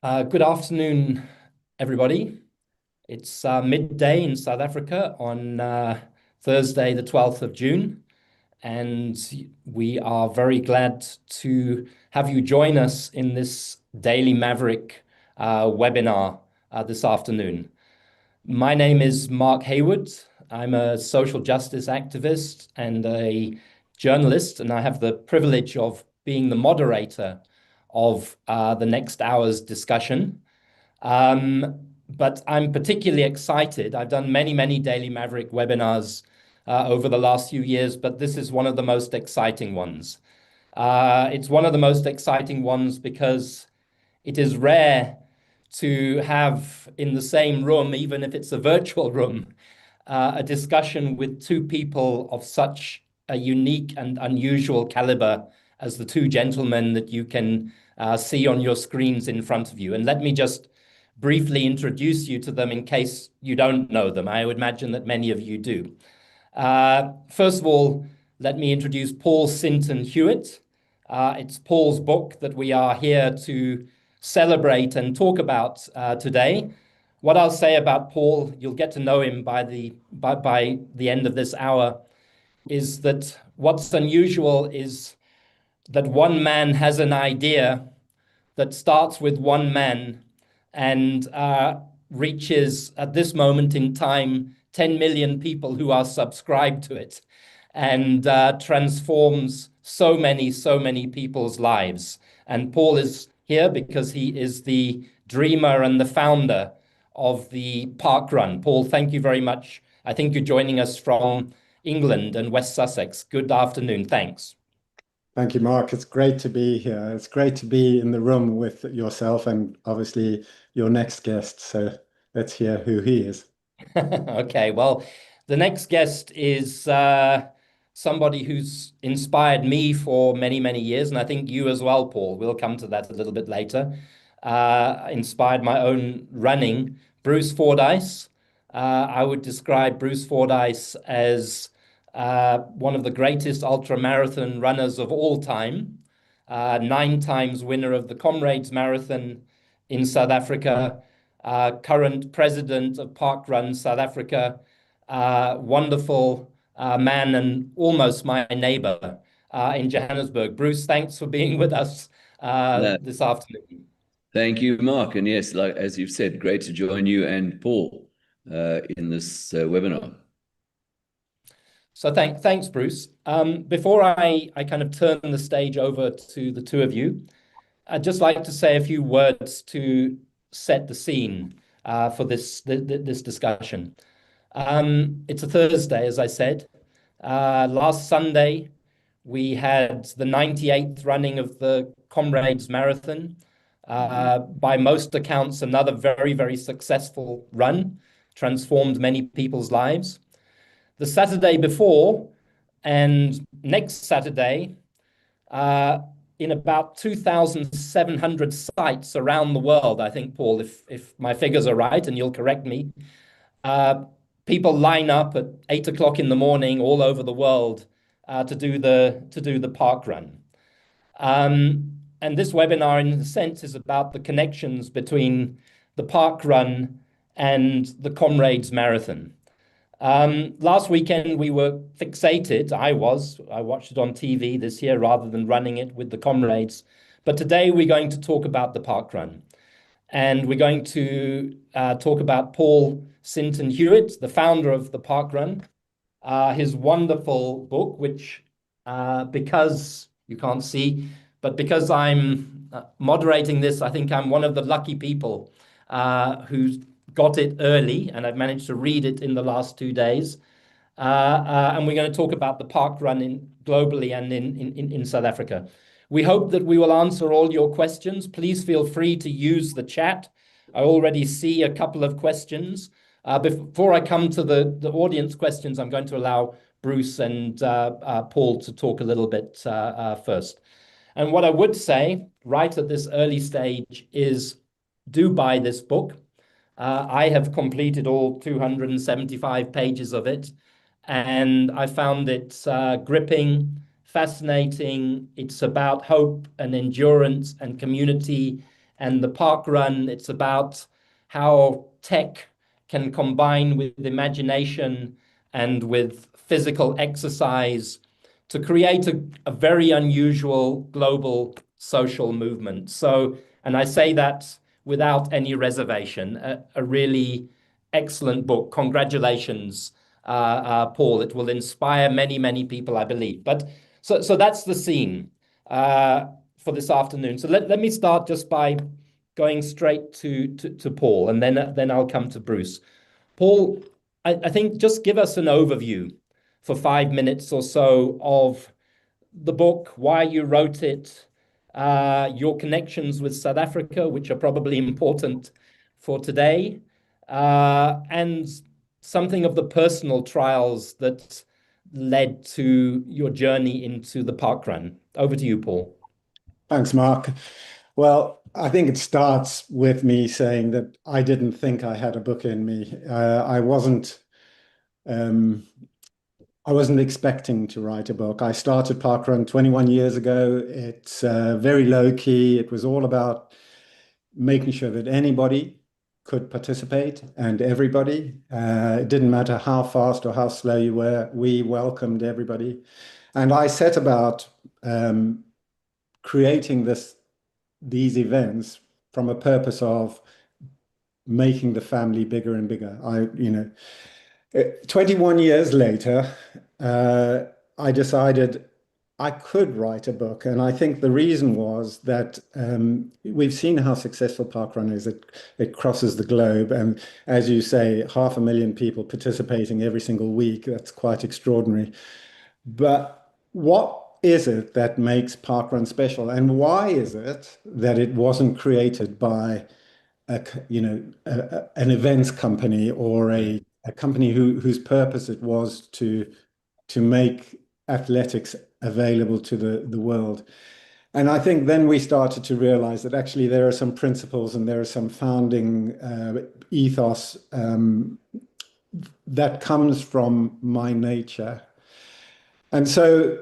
Good afternoon, everybody. It's midday in South Africa on Thursday, the 12th of June, and we are very glad to have you join us in this Daily Maverick webinar this afternoon. My name is Mark Heywood. I'm a social justice activist and a journalist, and I have the privilege of being the moderator of the next hour's discussion. But I'm particularly excited. I've done many Daily Maverick webinars over the last few years, but this is one of the most exciting ones. It's one of the most exciting ones because it is rare to have in the same room, even if it's a virtual room, a discussion with two people of such a unique and unusual caliber as the two gentlemen that you can see on your screens in front of you. And let me just briefly introduce you to them in case you don't know them. I would imagine that many of you do. First of all, let me introduce Paul Sinton-Hewitt. It's Paul's book that we are here to celebrate and talk about today. What I'll say about Paul, you'll get to know him by the end of this hour, is that what's unusual is that one man has an idea that starts with one man and reaches, at this moment in time, 10 million people who are subscribed to it, and transforms so many people's lives. And Paul is here because he is the dreamer and the founder of the parkrun. Paul, thank you very much. I think you're joining us from England and West Sussex. Good afternoon. Thanks. Thank you, Mark. It's great to be here. It's great to be in the room with yourself and obviously your next guest. So let's hear who he is. Okay, well, the next guest is somebody who's inspired me for many years, and I think you as well, Paul. We'll come to that a little bit later. Inspired my own running. Bruce Fordyce. I would describe Bruce Fordyce as one of the greatest ultramarathon runners of all time. 9 times winner of the Comrades Marathon in South Africa. Current president of Parkrun South Africa, wonderful man and almost my neighbor in Johannesburg. Bruce, thanks for being with us this afternoon. Thank you, Mark. And yes, like as you've said, great to join you and Paul in this webinar. So thanks, Bruce. Before I kind of turn the stage over to the two of you, I'd just like to say a few words to set the scene for this discussion. It's a Thursday, as I said. Last Sunday, we had the 98th running of the Comrades Marathon. By most accounts, another very successful run, transformed many people's lives. The Saturday before and next Saturday, in about 2,700 sites around the world, I think, Paul, if my figures are right, and you'll correct me, people line up at 8 o'clock in the morning all over the world to do the park run. And this webinar, in a sense, is about the connections between the park run and the Comrades Marathon. Last weekend, we were fixated. I watched it on TV this year rather than running it with the comrades. But today we're going to talk about the parkrun. And we're going to talk about Paul Sinton-Hewitt, the founder of the parkrun, his wonderful book, which, because you can't see, but because I'm moderating this, I think I'm one of the lucky people who's got it early, and I've managed to read it in the last 2 days. And we're going to talk about the park run globally and in South Africa. We hope that we will answer all your questions. Please feel free to use the chat. I already see a couple of questions. Before I come to the audience questions, I'm going to allow Bruce and Paul to talk a little bit first. And what I would say right at this early stage is do buy this book. I have completed all 275 pages of it, and I found it gripping, fascinating. It's about hope and endurance and community And the park run, it's about how tech can combine with imagination and with physical exercise to create a very unusual global social movement. So, and I say that without any reservation, a really excellent book. Congratulations, Paul. It will inspire many, many people, I believe. But so that's the scene for this afternoon. So let me start just by going straight to Paul, and then I'll come to Bruce. Paul, I think just give us an overview for 5 minutes or so of the book, why you wrote it, your connections with South Africa, which are probably important for today, and something of the personal trials that led to your journey into the parkrun. Over to you, Paul. Thanks, Mark. Well, I think it starts with me saying that I didn't think I had a book in me. Um, I wasn't expecting to write a book. I started parkrun 21 years ago. It's very low key. It was all about making sure that anybody could participate and everybody. It didn't matter how fast or how slow you were. We welcomed everybody. And I set about creating these events from a purpose of making the family bigger and bigger. 21 years later, I decided I could write a book. And I think the reason was that we've seen how successful parkrun is. It crosses the globe. And as you say, 500,000 people participating every single week. That's quite extraordinary. But what is it that makes parkrun special? And why is it that it wasn't created by an events company or a company whose purpose it was to make athletics available to the world? And I think then we started to realize that actually there are some principles and there are some founding ethos that comes from my nature. And so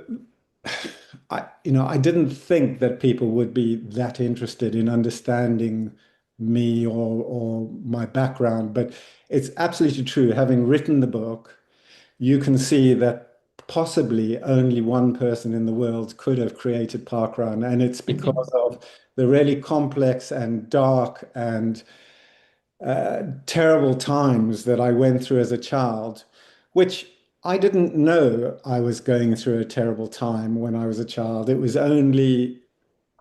I didn't think that people would be that interested in understanding me or my background, but it's absolutely true. Having written the book, you can see that possibly only one person in the world could have created parkrun, and it's because of the really complex and dark and terrible times that I went through as a child, which I didn't know I was going through a terrible time when I was a child. It was only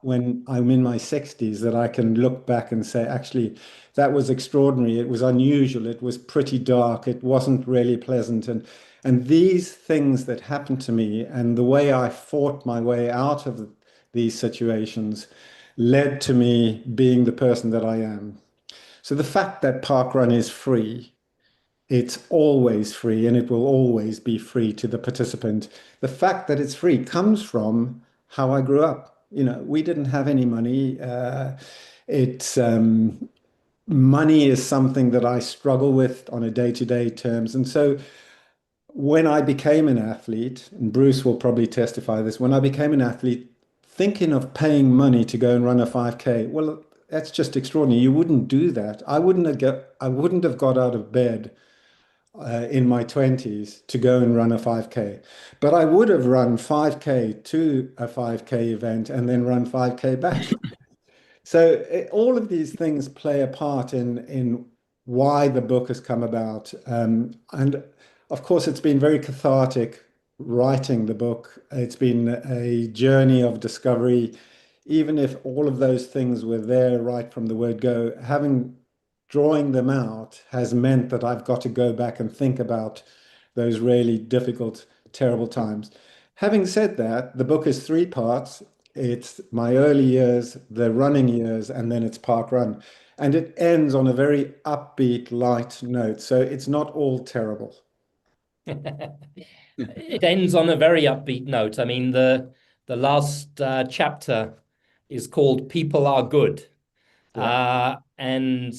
when I'm in my 60s that I can look back and say, actually, that was extraordinary. It was unusual. It was pretty dark. It wasn't really pleasant. And these things that happened to me and the way I fought my way out of these situations led to me being the person that I am. So the fact that parkrun is free, it's always free and it will always be free to the participant. The fact that it's free comes from how I grew up. We didn't have any money. It's money is something that I struggle with on a day-to-day terms. And so when I became an athlete, and Bruce will probably testify this, when I became an athlete, thinking of paying money to go and run a 5K, well, that's just extraordinary. You wouldn't do that. I wouldn't have got out of bed in my 20s to go and run a 5K. But I would have run 5K to a 5K event and then run 5K back. So all of these things play a part in why the book has come about. And of course, it's been very cathartic writing the book. It's been a journey of discovery. Even if all of those things were there right from the word go, drawing them out has meant that I've got to go back and think about those really difficult, terrible times. Having said that, the book is 3 parts. It's my early years, the running years, and then it's parkrun. And it ends on a very upbeat, light note. So it's not all terrible. It ends on a very upbeat note. I mean, the last chapter is called "People Are Good," and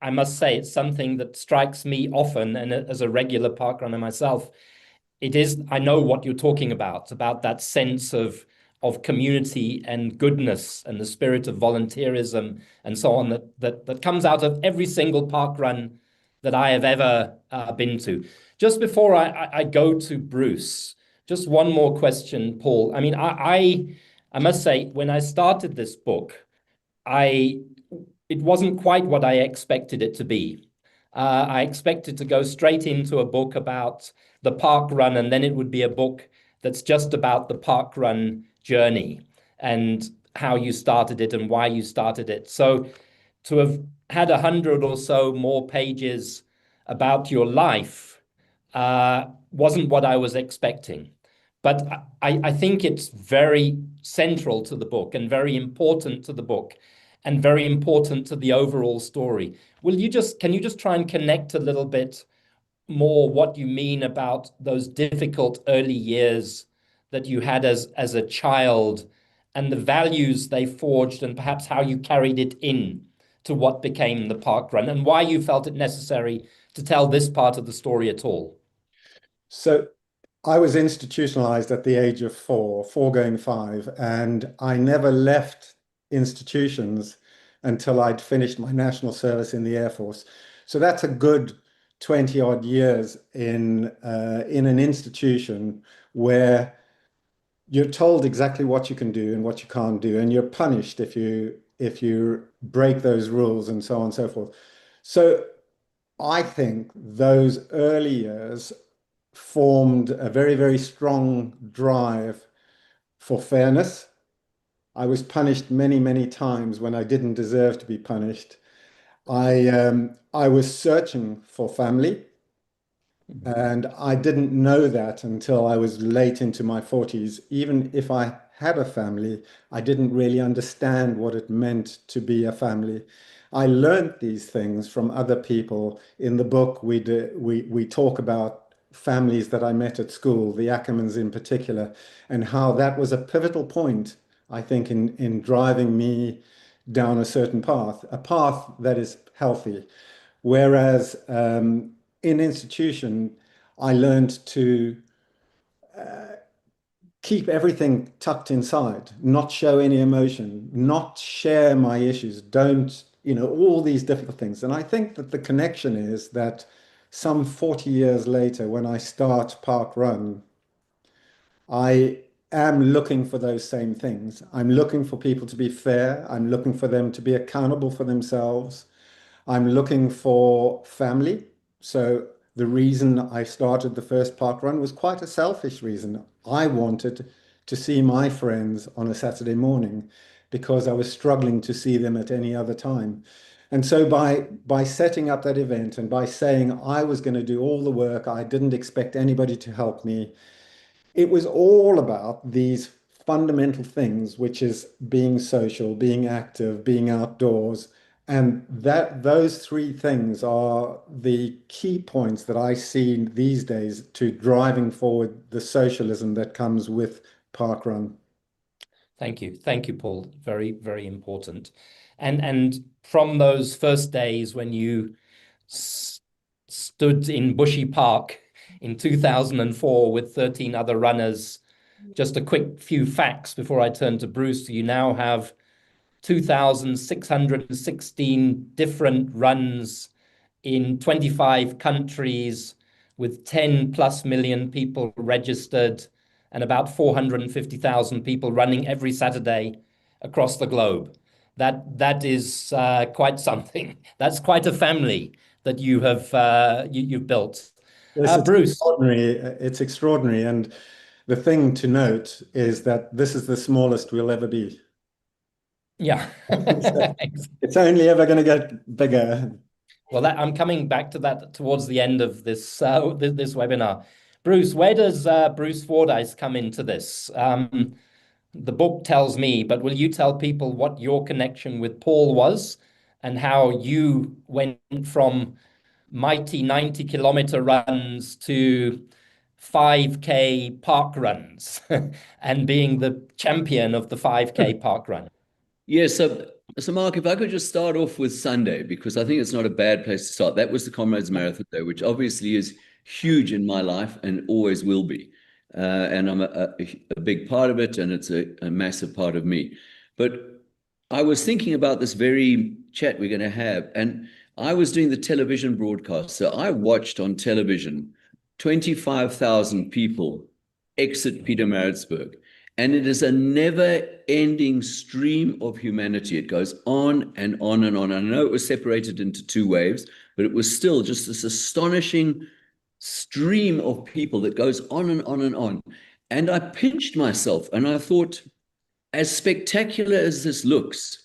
I must say it's something that strikes me often, and as a regular park runner myself, it is. I know what you're talking about that sense of of community and goodness and the spirit of volunteerism and so on that comes out of every single park run that I have ever been to. Just before I go to Bruce, just one more question, Paul. I mean, I must say, when I started this book, it wasn't quite what I expected it to be. I expected to go straight into a book about the park run, and then it would be a book that's just about the park run journey and how you started it and why you started it. So to have had 100 or so more pages about your life wasn't what I was expecting. But I think it's very central to the book and very important to the book and very important to the overall story. Can you just try and connect a little bit more what you mean about those difficult early years that you had as a child and the values they forged and perhaps how you carried it in to what became the park run and why you felt it necessary to tell this part of the story at all? So I was institutionalized at the age of four going five, and I never left institutions until I'd finished my national service in the Air Force. So that's a good 20 odd years in an institution where you're told exactly what you can do and what you can't do, and you're punished if you break those rules and so on and so forth. So I think those early years formed a very, very strong drive for fairness. I was punished many, many times when I didn't deserve to be punished. I was searching for family, and I didn't know that until I was late into my 40s. Even if I had a family, I didn't really understand what it meant to be a family. I learned these things from other people. In the book, we talk about families that I met at school, the Ackermans in particular, and how that was a pivotal point, I think, in driving me down a certain path, a path that is healthy. Whereas in institution, I learned to keep everything tucked inside, not show any emotion, not share my issues, don't, all these difficult things. And I think that the connection is that some 40 years later, when I start Park Run, I am looking for those same things. I'm looking for people to be fair. I'm looking for them to be accountable for themselves. I'm looking for family. So the reason I started the first park run was quite a selfish reason. I wanted to see my friends on a Saturday morning because I was struggling to see them at any other time. And so by setting up that event and by saying I was going to do all the work, I didn't expect anybody to help me. It was all about these fundamental things, which is being social, being active, being outdoors. And that those three things are the key points that I see these days to driving forward the socialism that comes with parkrun. Thank you. Thank you, Paul. Very, very important. And from those first days when you stood in Bushy Park in 2004 with 13 other runners, just a quick few facts before I turn to Bruce. You now have 2,616 different runs in 25 countries with 10 plus million people registered and about 450,000 people running every Saturday across the globe. That is quite something. That's quite a family that you've built. This is Bruce. extraordinary. It's extraordinary. And the thing to note is that this is the smallest we'll ever be. Yeah. It's only ever going to get bigger. Well, I'm coming back to that towards the end of this webinar. Bruce, where does Bruce Fordyce come into this? The book tells me, but will you tell people what your connection with Paul was and how you went from mighty 90-kilometer runs to 5K park runs and being the champion of the 5K park run? Yeah, so Mark, if I could just start off with Sunday, because I think it's not a bad place to start. That was the Comrades Marathon Day, which obviously is huge in my life and always will be. and I'm a big part of it, and it's a massive part of me. But I was thinking about this very chat we're going to have, and I was doing the television broadcast. So I watched on television 25,000 people exit Pietermaritzburg. And it is a never-ending stream of humanity. It goes on and on and on. I know it was separated into two waves, but it was still just this astonishing stream of people that goes on and on and on. And I pinched myself and I thought, as spectacular as this looks,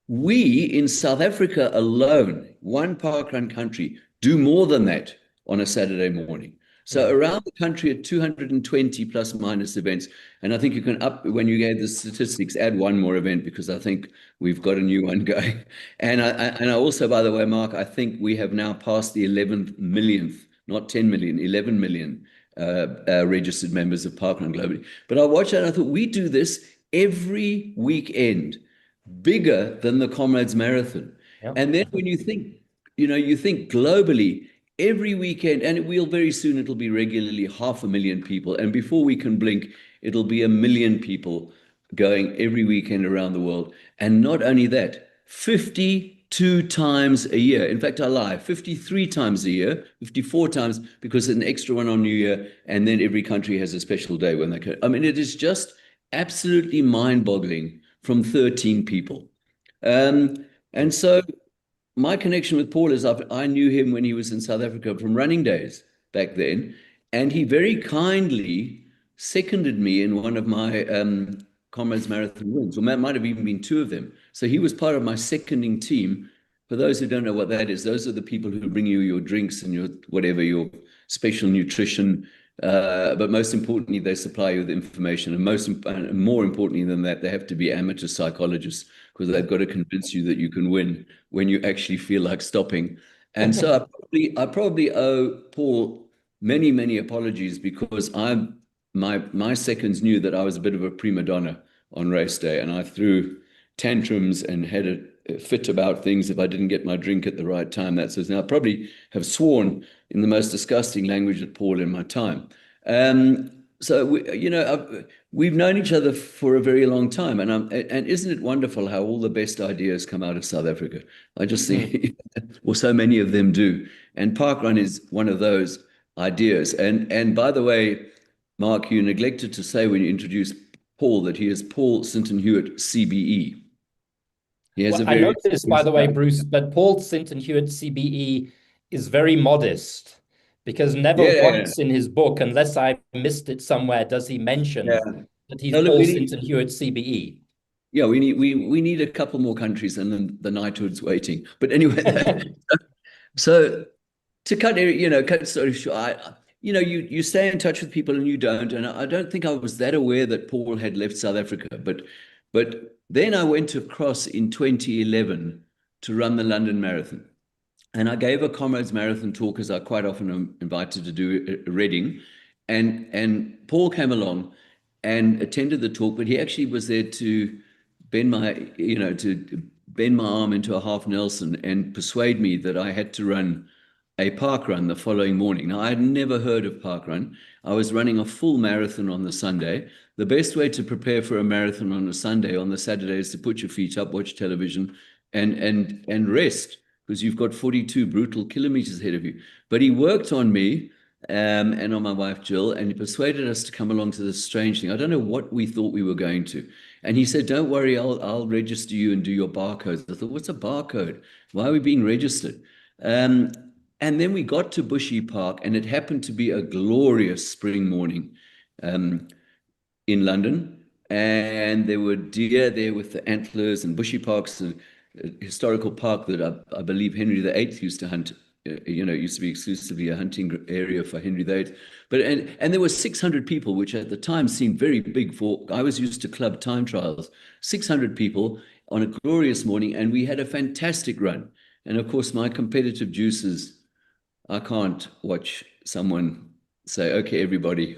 we in South Africa alone, one parkrun country, do more than that on a Saturday morning. So around the country at 220 plus minus events. And I think you can up, when you gave the statistics, add one more event, because I think we've got a new one going. And I also, by the way, Mark, I think we have now passed the 11 millionth, not 10 million, 11 million registered members of parkrun globally. But I watched that and I thought, we do this every weekend, bigger than the Comrades Marathon. Yep. And then when you think, you think globally, every weekend, and it will very soon, it'll be regularly 500,000 people. And before we can blink, it'll be 1 million people going every weekend around the world. And not only that, 52 times a year. In fact, I lie, 53 times a year, 54 times, because there's an extra one on New Year. And then every country has a special day when they can. I mean, it is just absolutely mind-boggling from 13 people. And so my connection with Paul is I knew him when he was in South Africa from running days back then. And he very kindly seconded me in one of my Comrades Marathon wins, or might have even been two of them. So he was part of my seconding team. For those who don't know what that is, those are the people who bring you your drinks and your whatever, your special nutrition. But most importantly, they supply you with information. And more importantly than that, they have to be amateur psychologists, because they've got to convince you that you can win when you actually feel like stopping. And so I probably owe Paul many, many apologies, because my seconds knew that I was a bit of a prima donna on race day, and I threw tantrums and had a fit about things if I didn't get my drink at the right time. That says, now I probably have sworn in the most disgusting language at Paul in my time. So we've known each other for a very long time, and isn't it wonderful how all the best ideas come out of South Africa? I just think, well, so many of them do, and parkrun is one of those ideas. And by the way, Mark, you neglected to say when you introduced Paul that he is Paul Sinton-Hewitt, CBE. He has I noticed, by the way, Bruce, that Paul Sinton-Hewitt, CBE, is very modest. Because never once in his book, unless I missed it somewhere, does he mention that he's Paul Sinton-Hewitt CBE. Yeah, we need a couple more countries, and then the knighthood's waiting. But anyway, so to cut story short, you stay in touch with people and you don't. And I don't think I was that aware that Paul had left South Africa. But then I went across in 2011 to run the London Marathon. And I gave a Comrades Marathon talk, as I quite often am invited to do, Reading. And Paul came along and attended the talk, but he actually was there to bend my arm into a half Nelson and persuade me that I had to run a parkrun the following morning. Now, I had never heard of parkrun. I was running a full marathon on the Sunday. The best way to prepare for a marathon on a Sunday, on the Saturday, is to put your feet up, watch television, and rest, because you've got 42 brutal kilometers ahead of you. But he worked on me and on my wife, Jill, and he persuaded us to come along to this strange thing. I don't know what we thought we were going to. And he said, don't worry, I'll register you and do your barcodes. I thought, what's a barcode? Why are we being registered? And then we got to Bushy Park, and it happened to be a glorious spring morning in London. And there were deer there with the antlers, and Bushy Park's a historical park that I believe Henry VIII used to hunt. It used to be exclusively a hunting area for Henry VIII. But and there were 600 people, which at the time seemed very big for. I was used to club time trials. 600 people on a glorious morning, and we had a fantastic run. And of course, my competitive juices, I can't watch someone say, "Okay, everybody,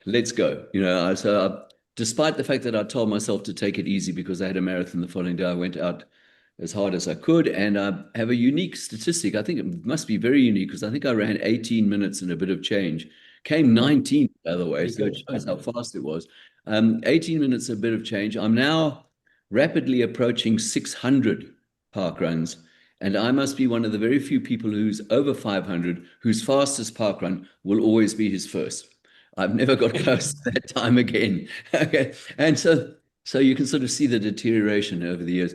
let's go." Despite the fact that I told myself to take it easy because I had a marathon the following day, I went out as hard as I could. And I have a unique statistic. I think it must be very unique, because I think I ran 18 minutes and a bit of change Came 19th, by the way, Pretty so it good. shows how fast it was. 18 minutes, a bit of change. I'm now rapidly approaching 600 park runs, and I must be one of the very few people who's over 500, whose fastest park run will always be his first. I've never got close to that time again. Okay, and so you can sort of see the deterioration over the years.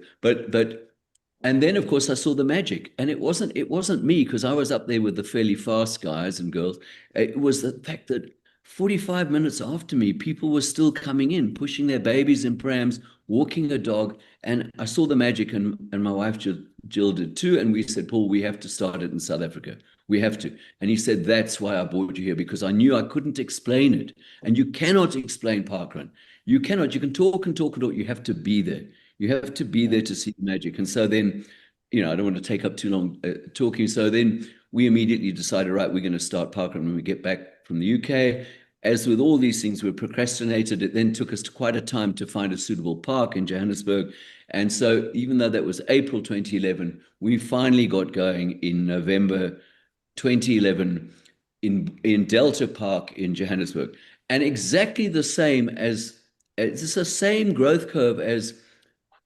And then of course I saw the magic, and it wasn't me, because I was up there with the fairly fast guys and girls. It was the fact that 45 minutes after me, people were still coming in, pushing their babies in prams, walking a dog, and I saw the magic, and my wife Jill did too, and we said, Paul, we have to start it in South Africa. We have to. And he said, that's why I brought you here, because I knew I couldn't explain it. And you cannot explain parkrun. You cannot. You can talk and talk and talk. You have to be there. You have to be there to see the magic. And so then, I don't want to take up too long talking. So then we immediately decided, right, we're going to start parkrun when we get back from the UK. As with all these things, we procrastinated. It then took us quite a time to find a suitable park in Johannesburg. And so even though that was April 2011, we finally got going in November 2011 in Delta Park in Johannesburg. And exactly the same it's the same growth curve as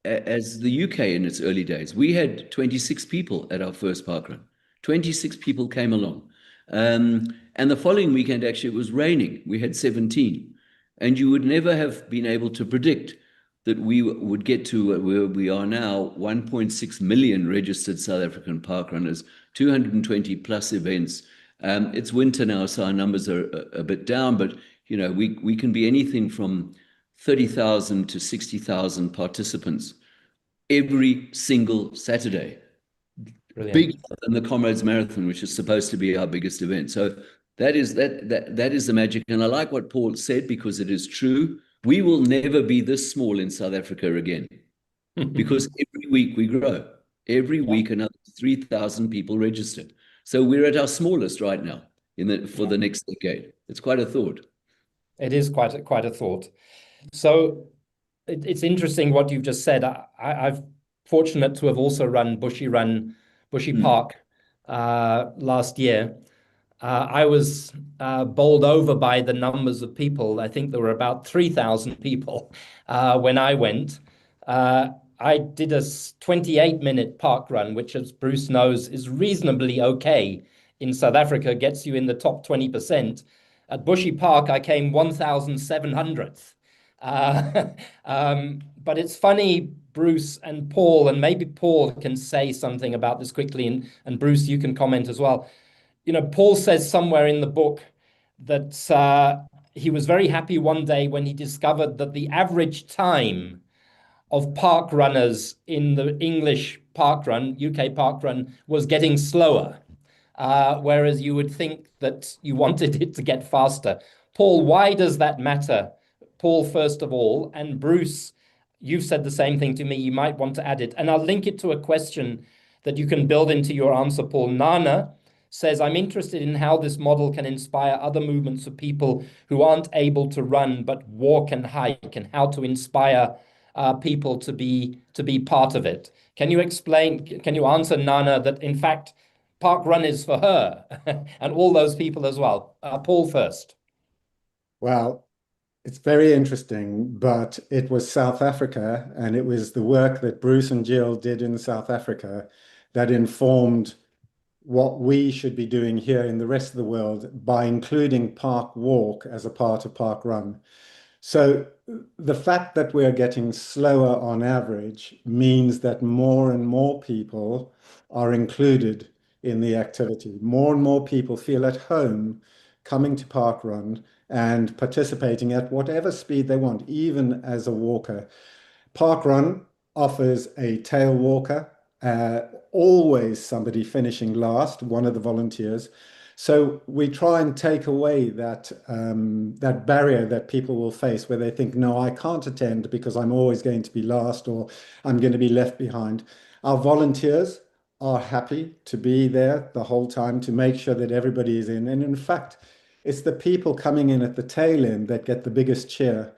the UK in its early days. We had 26 people at our first parkrun. 26 people came along. And the following weekend, actually, it was raining. We had 17. And you would never have been able to predict that we would get to where we are now, 1.6 million registered South African parkrunners, 220 plus events. It's winter now, so our numbers are a bit down, but we can be anything from 30,000 to 60,000 participants every single Saturday. Brilliant. Bigger than the Comrades Marathon, which is supposed to be our biggest event. So that is the magic. And I like what Paul said, because it is true. We will never be this small in South Africa again, because every week we grow. Every week another 3,000 people registered. So we're at our smallest right now for the next decade. It's quite a thought. It is quite a thought. So it's interesting what you've just said. I've fortunate to have also run Bushy Park last year. I was bowled over by the numbers of people. I think there were about 3,000 people when I went. I did a 28-minute park run, which, as Bruce knows, is reasonably okay in South Africa, gets you in the top 20%. At Bushy Park, I came 1,700th. But it's funny, Bruce and Paul, and maybe Paul can say something about this quickly, and Bruce, you can comment as well. Paul says somewhere in the book that he was very happy one day when he discovered that the average time of park runners in the English parkrun, UK parkrun, was getting slower, whereas you would think that you wanted it to get faster. Paul, why does that matter? Paul, first of all, and Bruce, you've said the same thing to me. You might want to add it. And I'll link it to a question that you can build into your answer, Paul. Nana says, I'm interested in how this model can inspire other movements of people who aren't able to run but walk and hike, and how to inspire people to be part of it. Can you answer, Nana, that in fact park run is for her and all those people as well? Paul first. Well, it's very interesting, but it was South Africa, and it was the work that Bruce and Jill did in South Africa that informed what we should be doing here in the rest of the world by including park walk as a part of park run. So the fact that we're getting slower on average means that more and more people are included in the activity. More and more people feel at home coming to parkrun and participating at whatever speed they want, even as a walker. Parkrun offers a tail walker, always somebody finishing last, one of the volunteers. So we try and take away that barrier that people will face, where they think, no, I can't attend because I'm always going to be last, or I'm going to be left behind. Our volunteers are happy to be there the whole time to make sure that everybody is in. And in fact, it's the people coming in at the tail end that get the biggest cheer.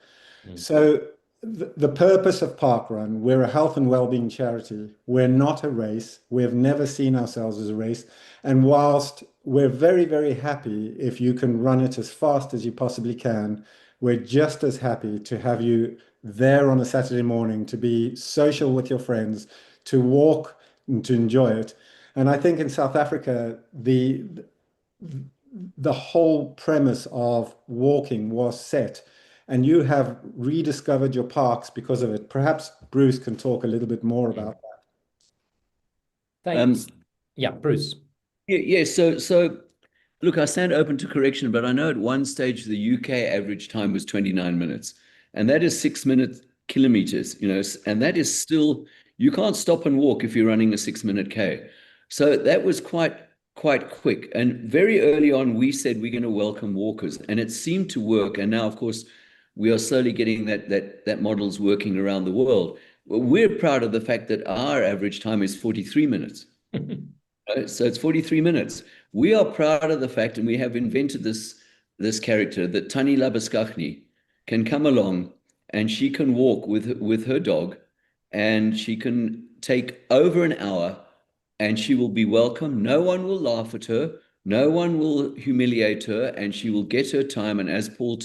So the purpose of parkrun, we're a health and well-being charity. We're not a race. We've never seen ourselves as a race. And whilst we're very, very happy if you can run it as fast as you possibly can. We're just as happy to have you there on a Saturday morning to be social with your friends, to walk and to enjoy it. And I think in South Africa, the whole premise of walking was set, and you have rediscovered your parks because of it. Perhaps Bruce can talk a little bit more about that. Thanks. Yeah, Bruce. Yeah. So look, I stand open to correction, but I know at one stage the UK average time was 29 minutes, and that is 6 minute kilometers, and that is still, you can't stop and walk if you're running a 6 minute K. So that was quite quick. And very early on, we said we're going to welcome walkers, and it seemed to work. And now, of course, we are slowly getting that model's working around the world. We're proud of the fact that our average time is 43 minutes. So it's 43 minutes. We are proud of the fact, and we have invented this character, that Tani Labaskachni can come along and she can walk with her dog, and she can take over an hour, and she will be welcome. No one will laugh at her. No one will humiliate her, and she will get her time. And as Paul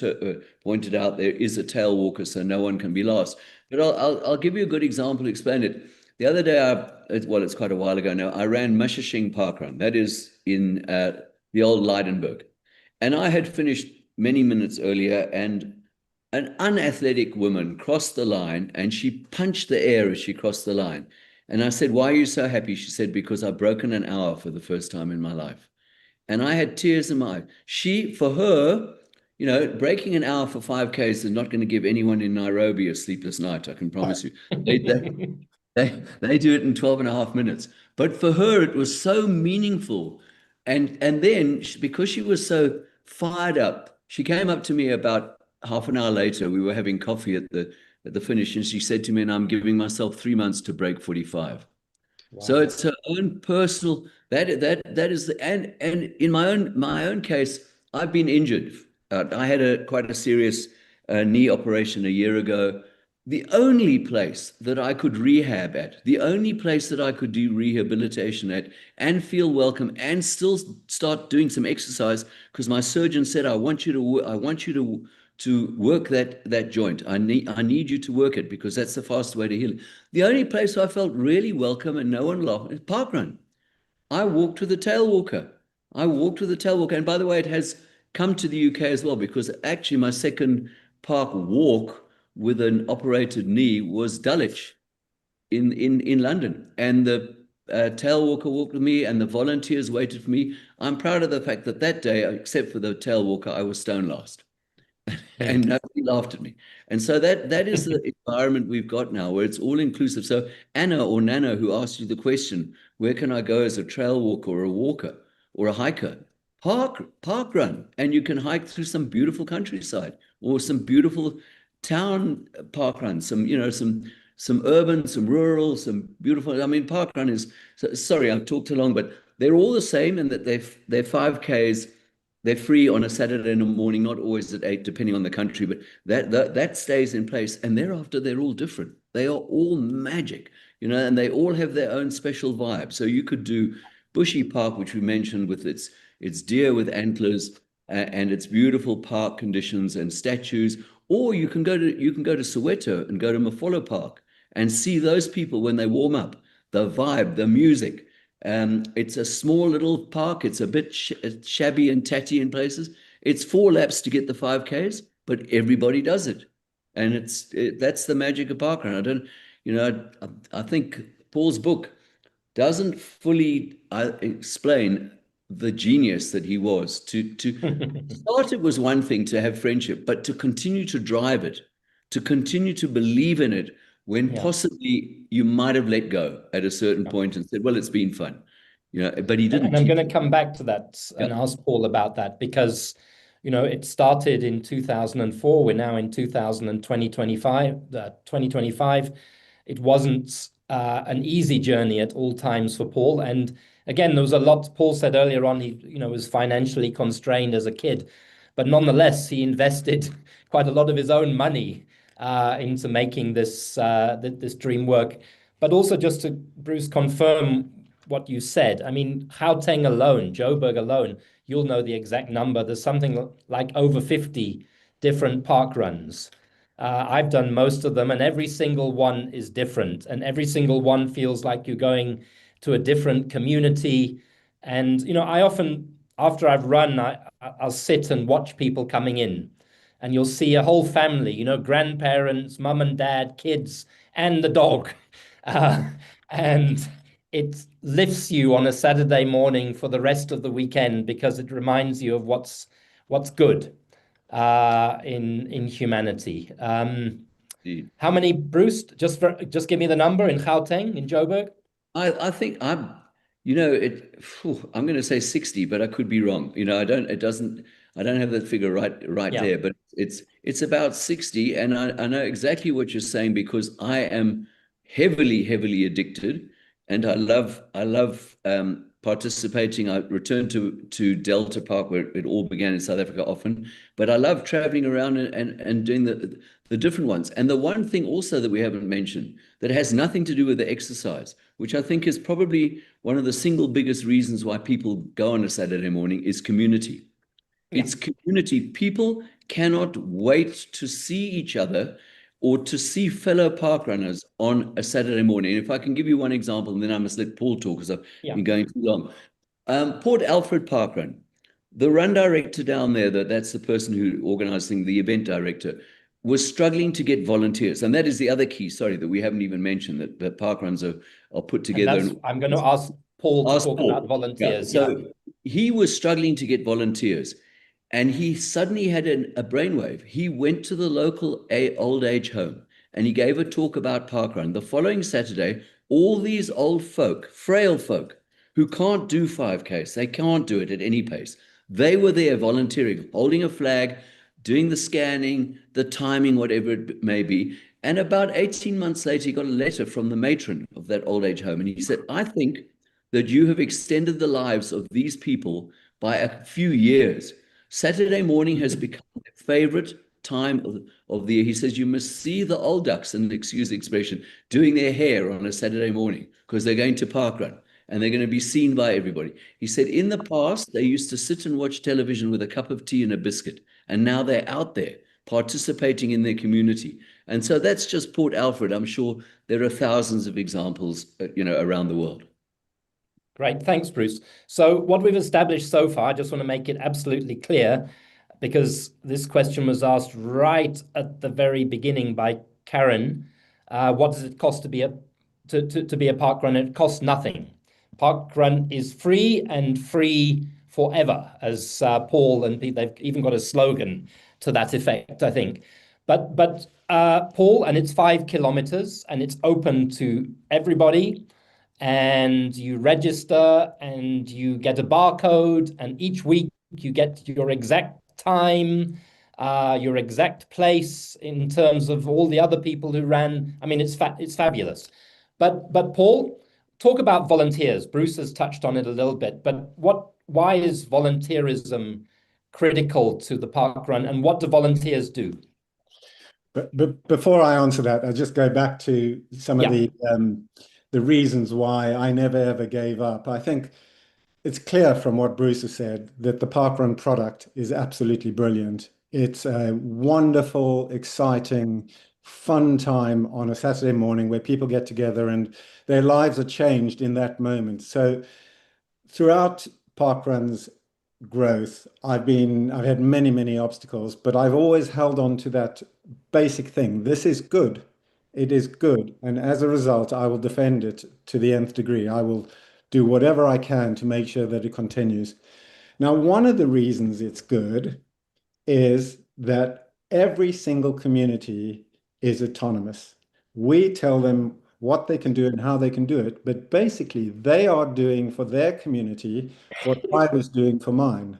pointed out, there is a tail walker, so no one can be lost. But I'll give you a good example to explain it. The other day, it's quite a while ago now, I ran Mashashing Parkrun. That is in the old Leidenburg. And I had finished many minutes earlier, and an unathletic woman crossed the line, and she punched the air as she crossed the line. And I said, "Why are you so happy?" She said, "Because I've broken an hour for the first time in my life." And I had tears in my eyes. For her, breaking an hour for 5Ks is not going to give anyone in Nairobi a sleepless night, I can promise you. They do it in 12 and a half minutes. But for her, it was so meaningful. And then, because she was so fired up, she came up to me about half an hour later. We were having coffee at the finish, and she said to me, "And I'm giving myself 3 months to break 45." Wow. So it's her own personal, that is and in my own case, I've been injured. I had quite a serious knee operation a year ago. The only place that I could rehab at, the only place that I could do rehabilitation at and feel welcome and still start doing some exercise, because my surgeon said, I want you to work that joint. I need you to work it, because that's the fastest way to heal it. The only place I felt really welcome and no one laughed is parkrun. I walked with a tail walker. And by the way, it has come to the UK as well, because actually my second park walk with an operated knee was Dulwich in London. And the tail walker walked with me, and the volunteers waited for me. I'm proud of the fact that day, except for the tail walker, I was stone last. And nobody laughed at me. And so that is the environment we've got now, where it's all inclusive. So Anna or Nana, who asked you the question, where can I go as a trail walker or a walker or a hiker? Park run, and you can hike through some beautiful countryside or some beautiful town park run, some urban, some rural, some beautiful. I mean, park run is, sorry, I've talked too long, but they're all the same in that they're 5Ks. They're free on a Saturday morning, not always at 8, depending on the country, but that stays in place. And thereafter, they're all different. They are all magic, and they all have their own special vibe. So you could do Bushy Park, which we mentioned, with its deer with antlers and its beautiful park conditions and statues. Or you can go to Soweto and go to Mafolo Park and see those people when they warm up, the vibe, the music. It's a small little park. It's a bit shabby and tatty in places. It's 4 laps to get the 5Ks, but everybody does it. And that's the magic of parkrun. I think Paul's book doesn't fully explain the genius that he was. To start, it was one thing to have friendship, but to continue to drive it, to continue to believe in it, when possibly you might have let go at a certain point and said, well, it's been fun, but he didn't. And I'm going to come back to that and ask Paul about that, because, it started in 2004. We're now in 2025. It wasn't an easy journey at all times for Paul. And again, there was a lot. Paul said earlier on, he, was financially constrained as a kid, but nonetheless, he invested quite a lot of his own money into making this dream work. But also, just to, Bruce, confirm, what you said. I mean, Gauteng alone, Joburg alone, you'll know the exact number. There's something like over 50 different park runs. I've done most of them, and every single one is different, and every single one feels like you're going to a different community. And I often, after I've run, I'll sit and watch people coming in, and you'll see a whole family, grandparents, mum and dad, kids, and the dog. Uh, and it lifts you on a Saturday morning for the rest of the weekend because it reminds you of what's good in humanity. Indeed. How many, Bruce? Just give me the number in Gauteng, in Joburg. I think I'm going to say 60, but I could be wrong. I don't have that figure right Yeah, there, but it's about 60. And I know exactly what you're saying because I am heavily, heavily addicted. And I love participating. I return to Delta Park where it all began in South Africa often, but I love traveling around and doing the different ones. And the one thing also that we haven't mentioned that has nothing to do with the exercise, which I think is probably one of the single biggest reasons why people go on a Saturday morning, is community. yeah. It's community. People cannot wait to see each other or to see fellow park runners on a Saturday morning. And if I can give you one example, and then I must let Paul talk because I've Yeah. been going too long. Port Alfred Parkrun, the run director down there, that's the person who organizing the event director, was struggling to get volunteers. And that is the other key, sorry, that we haven't even mentioned, that park runs are put And together. I'm going to ask Paul to Ask talk about Paul. Yeah. volunteers. Yeah. So he was struggling to get volunteers. And he suddenly had a brainwave. He went to the local old age home and he gave a talk about parkrun. The following Saturday, all these old folk, frail folk, who can't do 5Ks, they can't do it at any pace. They were there volunteering, holding a flag, doing the scanning, the timing, whatever it may be. And about 18 months later, he got a letter from the matron of that old age home. And he said, I think that you have extended the lives of these people by a few years. Saturday morning has become their favorite time of the year. He says you must see the old ducks, and excuse the expression, doing their hair on a Saturday morning because they're going to parkrun and they're going to be seen by everybody. He said in the past, they used to sit and watch television with a cup of tea and a biscuit, and now they're out there participating in their community. And so that's just Port Alfred. I'm sure there are thousands of examples, around the world. Great. Thanks, Bruce. So what we've established so far, I just want to make it absolutely clear, because this question was asked right at the very beginning by Karen. What does it cost to be a park runner? It costs nothing. Park run is free and free forever, as Paul and Pete, they've even got a slogan to that effect, I think. But Paul, and it's 5 kilometers and it's open to everybody, and you register and you get a barcode, and each week you get your exact time, your exact place in terms of all the other people who ran. I mean, it's fabulous. But Paul, talk about volunteers. Bruce has touched on it a little bit, but why is volunteerism critical to the park run, and what do volunteers do? But before I answer that, I'll just go back to some of Yeah, the reasons why I never ever gave up. I think it's clear from what Bruce has said that the parkrun product is absolutely brilliant. It's a wonderful, exciting, fun time on a Saturday morning where people get together and their lives are changed in that moment. So throughout parkrun's growth, I've had many, many obstacles, but I've always held on to that basic thing. This is good. It is good. And as a result, I will defend it to the nth degree. I will do whatever I can to make sure that it continues. Now, one of the reasons it's good is that every single community is autonomous. We tell them what they can do and how they can do it, but basically they are doing for their community what I was doing for mine.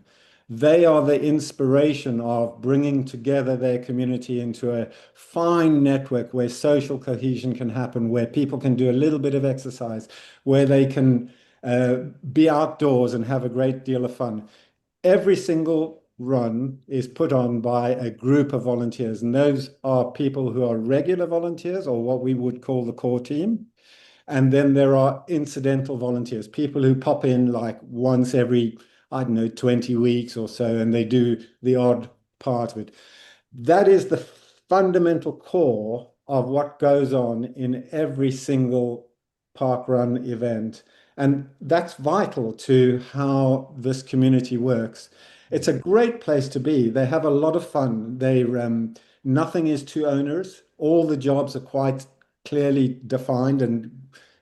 They are the inspiration of bringing together their community into a fine network where social cohesion can happen, where people can do a little bit of exercise, where they can be outdoors and have a great deal of fun. Every single run is put on by a group of volunteers, and those are people who are regular volunteers or what we would call the core team. And then there are incidental volunteers, people who pop in like once every, I don't know, 20 weeks or so, and they do the odd part of it. That is the fundamental core of what goes on in every single parkrun event. And that's vital to how this community works. It's a great place to be. They have a lot of fun. Nothing is too onerous. All the jobs are quite clearly defined and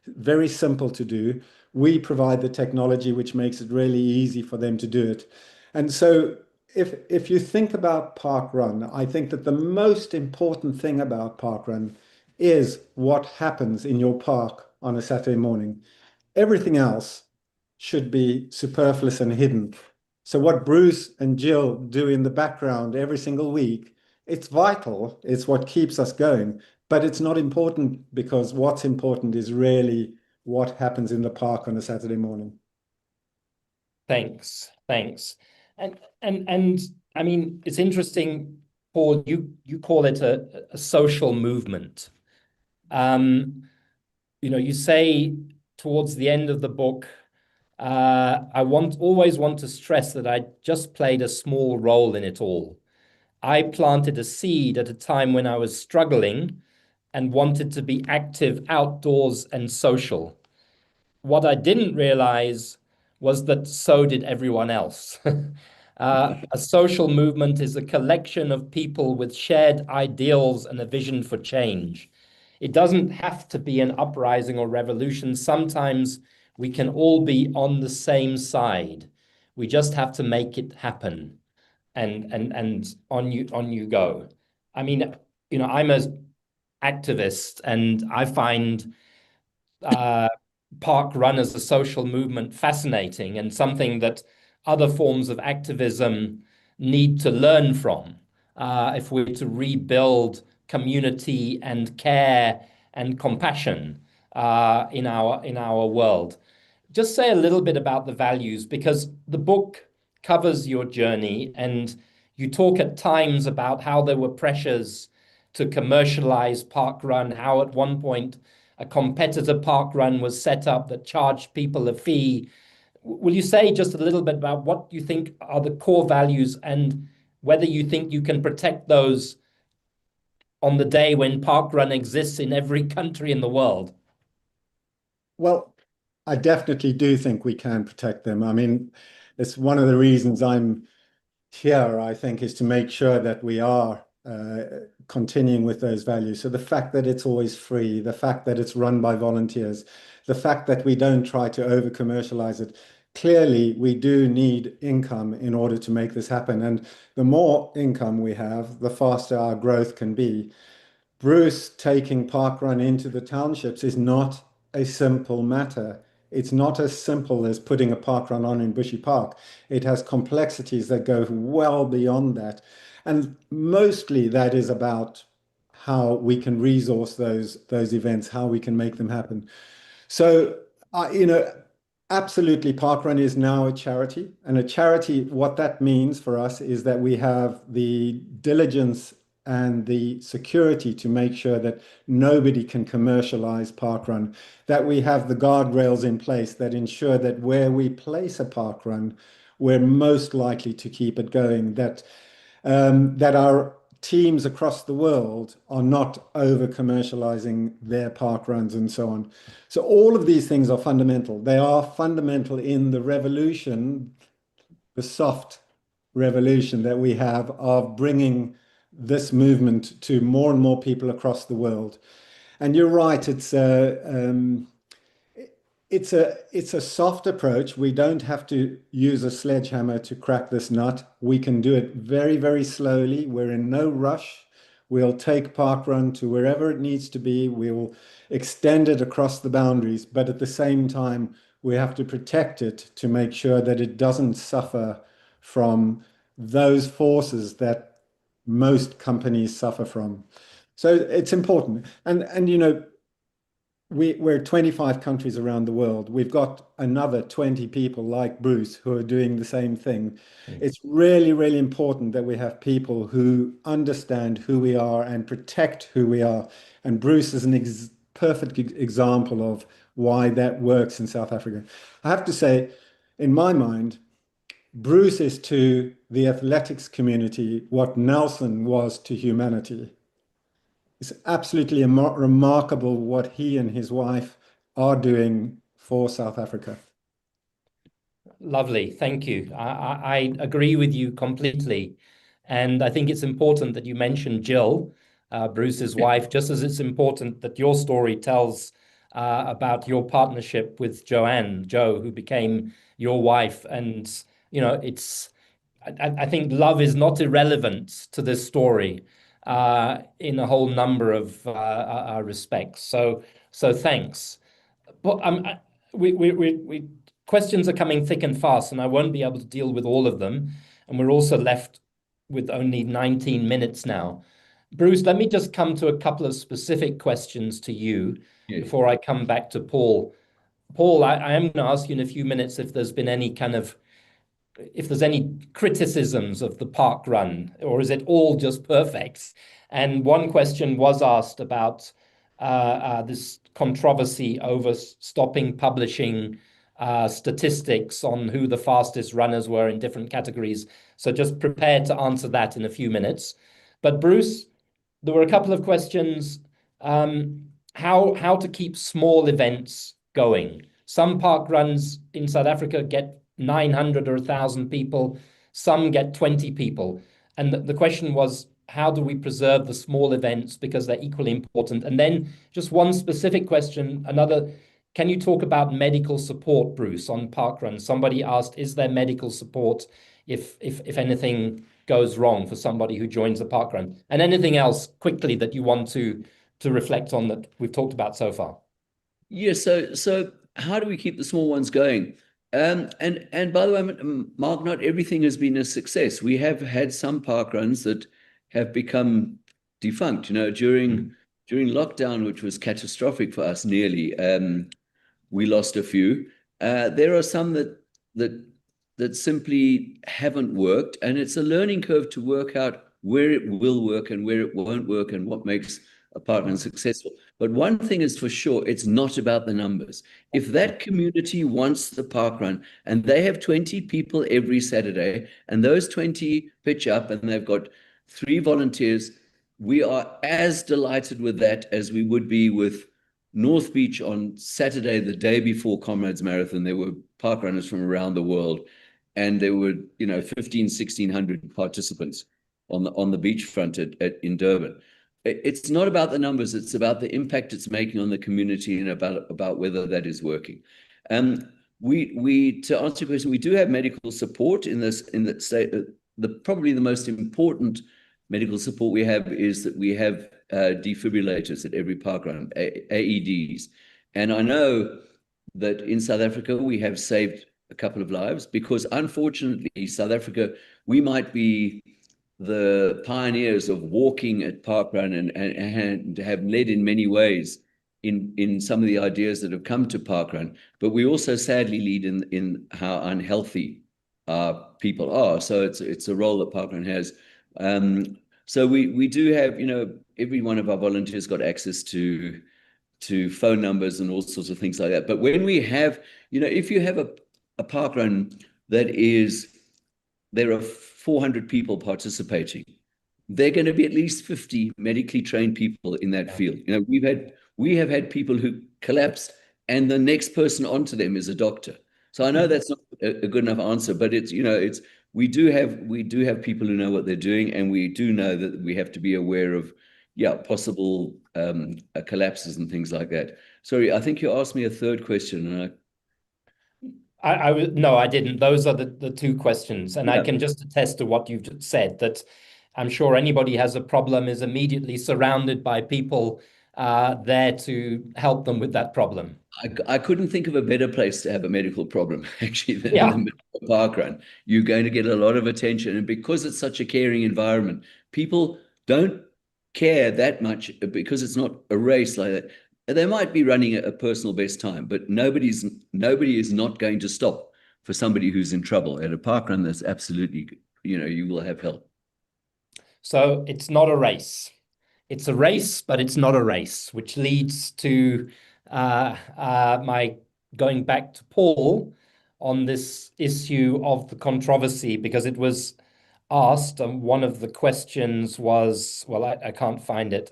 very simple to do. We provide the technology which makes it really easy for them to do it. And so if you think about parkrun, I think that the most important thing about parkrun is what happens in your park on a Saturday morning. Everything else should be superfluous and hidden. So what Bruce and Jill do in the background every single week, it's vital. It's what keeps us going, but it's not important because what's important is really what happens in the park on a Saturday morning. Thanks. And I mean, it's interesting, Paul, you call it a social movement. You say towards the end of the book, always want to stress that I just played a small role in it all. I planted a seed at a time when I was struggling and wanted to be active outdoors and social. What I didn't realize was that so did everyone else. A social movement is a collection of people with shared ideals and a vision for change. It doesn't have to be an uprising or revolution. Sometimes we can all be on the same side. We just have to make it happen. And on you go. I mean, I'm an activist, and I find uh, park run as a social movement fascinating and something that other forms of activism need to learn from if we're to rebuild community and care and compassion in our world. Just say a little bit about the values, because the book covers your journey and you talk at times about how there were pressures to commercialize parkrun, how at one point a competitor parkrun was set up that charged people a fee. Will you say just a little bit about what you think are the core values and whether you think you can protect those on the day when parkrun exists in every country in the world? Well, I definitely do think we can protect them. I mean, it's one of the reasons I'm here, I think, is to make sure that we are continuing with those values. So the fact that it's always free, the fact that it's run by volunteers, the fact that we don't try to over commercialize it. Clearly, we do need income in order to make this happen. And the more income we have, the faster our growth can be. Bruce taking parkrun into the townships is not a simple matter. It's not as simple as putting a parkrun on in Bushy Park. It has complexities that go well beyond that. And mostly that is about how we can resource those events, how we can make them happen. So, absolutely, parkrun is now a charity. And a charity, what that means for us is that we have the diligence and the security to make sure that nobody can commercialize parkrun, that we have the guardrails in place that ensure that where we place a parkrun, we're most likely to keep it going, that our teams across the world are not over commercializing their parkruns and so on. So all of these things are fundamental. They are fundamental in the revolution, the soft revolution that we have of bringing this movement to more and more people across the world. And you're right, it's a soft approach. We don't have to use a sledgehammer to crack this nut. We can do it very, very slowly. We're in no rush. We'll take parkrun to wherever it needs to be. We'll extend it across the boundaries, but at the same time, we have to protect it to make sure that it doesn't suffer from those forces that most companies suffer from. So it's important. And we're 25 countries around the world. We've got another 20 people like Bruce who are doing the same thing. It's really, really important that we have people who understand who we are and protect who we are. And Bruce is perfect example of why that works in South Africa. I have to say, in my mind, Bruce is to the athletics community what Nelson was to humanity. It's absolutely remarkable what he and his wife are doing for South Africa. Lovely. Thank you. I agree with you completely. And I think it's important that you mentioned Jill, Bruce's wife, just as it's important that your story tells about your partnership with Joe, who became your wife. And, I think love is not irrelevant to this story in a whole number of respects. So thanks. Well, we questions are coming thick and fast, and I won't be able to deal with all of them. And we're also left with only 19 minutes now. Bruce, let me just come to a couple of specific questions to you before I come back to Paul. Paul, I am going to ask you in a few minutes if there's any criticisms of the park run, or is it all just perfect? And one question was asked about this controversy over stopping publishing statistics on who the fastest runners were in different categories. So just prepare to answer that in a few minutes. But Bruce, there were a couple of questions. How to keep small events going. Some park runs in South Africa get 900 or 1,000 people. Some get 20 people. And the question was, how do we preserve the small events because they're equally important? And then just one specific question, can you talk about medical support, Bruce, on parkrun? Somebody asked, is there medical support if anything goes wrong for somebody who joins a parkrun? And anything else quickly that you want to reflect on that we've talked about so far? Yeah, so how do we keep the small ones going? And by the way, Mark, not everything has been a success. We have had some parkruns that have become defunct. During lockdown, which was catastrophic for us, nearly, we lost a few. There are some that simply haven't worked, and it's a learning curve to work out where it will work and where it won't work and what makes a parkrun successful. But one thing is for sure, it's not about the numbers. If that community wants the parkrun and they have 20 people every Saturday, and those 20 pitch up and they've got 3 volunteers, we are as delighted with that as we would be with North Beach on Saturday, the day before Comrades Marathon. There were parkrunners from around the world, and there were 1,600 participants on the beachfront in Durban. It's not about the numbers, it's about the impact it's making on the community and about whether that is working. We to answer your question, we do have medical support in that state. Probably the most important medical support we have is that we have defibrillators at every parkrun, AEDs. And I know that in South Africa we have saved a couple of lives, because unfortunately South Africa, we might be the pioneers of walking at parkrun and have led in many ways in some of the ideas that have come to parkrun, but we also sadly lead in how unhealthy people are. So it's a role that parkrun has. So we do have, every one of our volunteers got access to phone numbers and all sorts of things like that. But when we have, if you have a parkrun there are 400 people participating, there are going to be at least 50 medically trained people in that field. We have had people who collapsed and the next person onto them is a doctor. So I know that's not a good enough answer, but we do have people who know what they're doing, and we do know that we have to be aware of possible collapses and things like that. Sorry, I think you asked me a third question, and No, I didn't. Those are the 2 questions. And I can just attest to what you've just said, that I'm sure anybody has a problem is immediately surrounded by people there to help them with that problem. I couldn't think of a better place to have a medical problem, actually, than in the middle of a parkrun. You're going to get a lot of attention. And because it's such a caring environment, people don't care that much because it's not a race like that. They might be running a personal best time, but nobody is not going to stop for somebody who's in trouble. At a parkrun, that's absolutely, you will have help. So it's not a race. it's a race, but it's not a race, which leads to my going back to Paul on this issue of the controversy, because it was asked, and one of the questions was, well, I can't find it,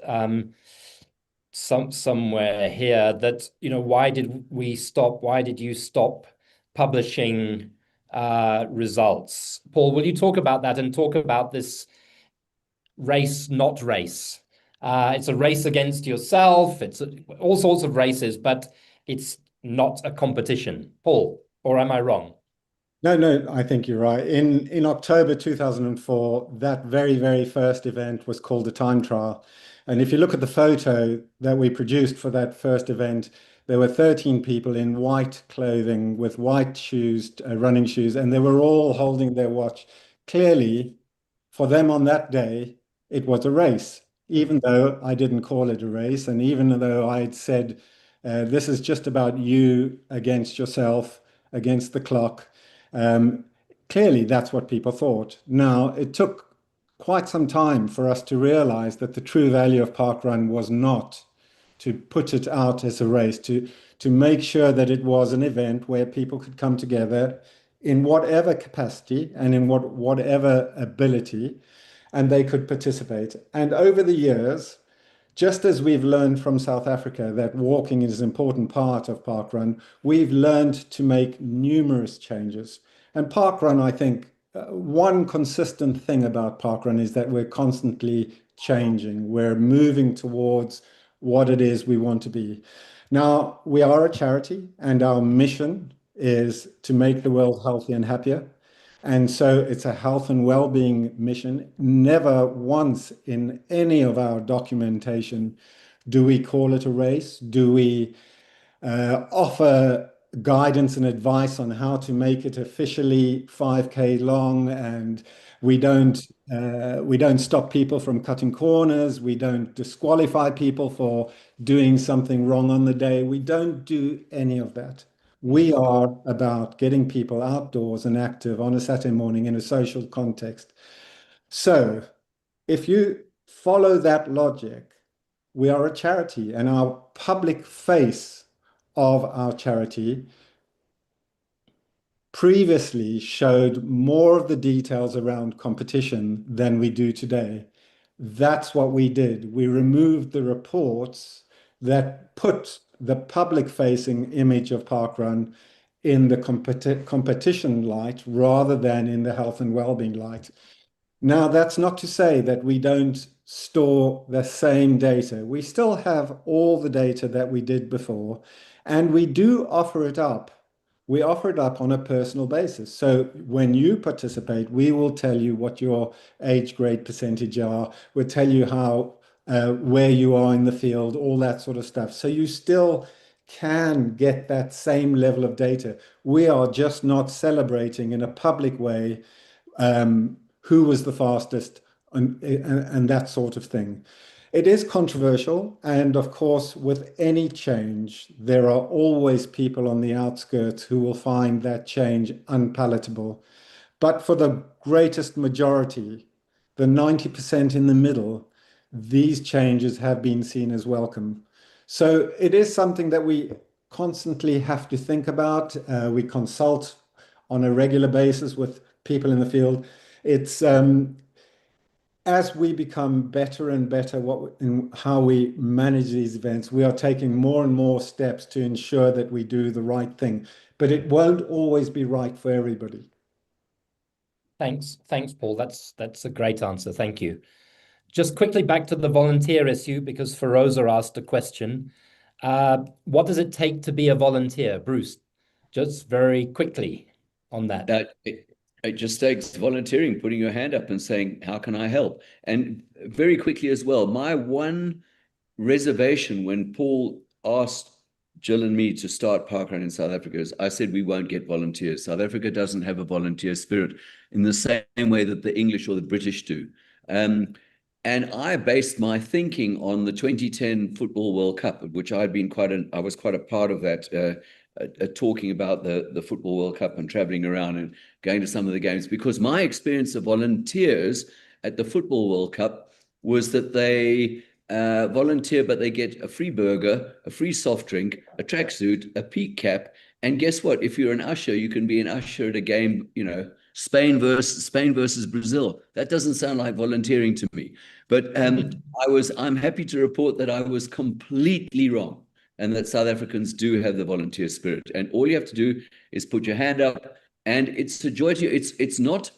somewhere here, that, why did you stop publishing results? Paul, will you talk about that and talk about this race, not race? It's a race against yourself. It's all sorts of races, but it's not a competition. Paul, or am I wrong? No, I think you're right. In October 2004, that very, very first event was called the time trial. And if you look at the photo that we produced for that first event, there were 13 people in white clothing with white shoes, running shoes, and they were all holding their watch. Clearly, for them on that day, it was a race, even though I didn't call it a race. And even though I had said, this is just about you against yourself, against the clock. Clearly, that's what people thought. Now, it took quite some time for us to realize that the true value of parkrun was not to put it out as a race, to make sure that it was an event where people could come together in whatever capacity and in whatever ability, and they could participate. And over the years, just as we've learned from South Africa that walking is an important part of parkrun, we've learned to make numerous changes. And parkrun, I think, one consistent thing about parkrun is that we're constantly changing. We're moving towards what it is we want to be. Now, we are a charity, and our mission is to make the world healthier and happier. And so it's a health and well-being mission. Never once in any of our documentation do we call it a race. Do we offer guidance and advice on how to make it officially 5K long? And we don't stop people from cutting corners. We don't disqualify people for doing something wrong on the day. We don't do any of that. We are about getting people outdoors and active on a Saturday morning in a social context. So if you follow that logic, we are a charity, and our public face of our charity previously showed more of the details around competition than we do today. That's what we did. We removed the reports that put the public-facing image of parkrun in the competition light rather than in the health and well-being light. Now, that's not to say that we don't store the same data. We still have all the data that we did before, and we do offer it up. We offer it up on a personal basis. So when you participate, we will tell you what your age grade percentage are. We'll tell you how where you are in the field, all that sort of stuff. So you still can get that same level of data. We are just not celebrating in a public way who was the fastest and that sort of thing. It is controversial, and of course, with any change, there are always people on the outskirts who will find that change unpalatable. But for the greatest majority, the 90% in the middle, these changes have been seen as welcome. So it is something that we constantly have to think about. We consult on a regular basis with people in the field. It's as we become better and better in how we manage these events, we are taking more and more steps to ensure that we do the right thing. But it won't always be right for everybody. Thanks, Paul. That's a great answer. Thank you. Just quickly back to the volunteer issue, because Feroza asked a question. What does it take to be a volunteer, Bruce? Just very quickly on that. It just takes volunteering, putting your hand up and saying, how can I help? And very quickly as well, my one reservation when Paul asked Jill and me to start parkrun in South Africa is I said we won't get volunteers. South Africa doesn't have a volunteer spirit in the same way that the English or the British do. And I based my thinking on the 2010 Football World Cup, which I was quite a part of that, talking about the Football World Cup and traveling around and going to some of the games, because my experience of volunteers at the Football World Cup was that they volunteer, but they get a free burger, a free soft drink, a tracksuit, a peak cap. And guess what? If you're an usher, you can be an usher at a game, Spain versus Brazil. That doesn't sound like volunteering to me. But I'm happy to report that I was completely wrong, and that South Africans do have the volunteer spirit. And all you have to do is put your hand up, and it's a joy to you. It's not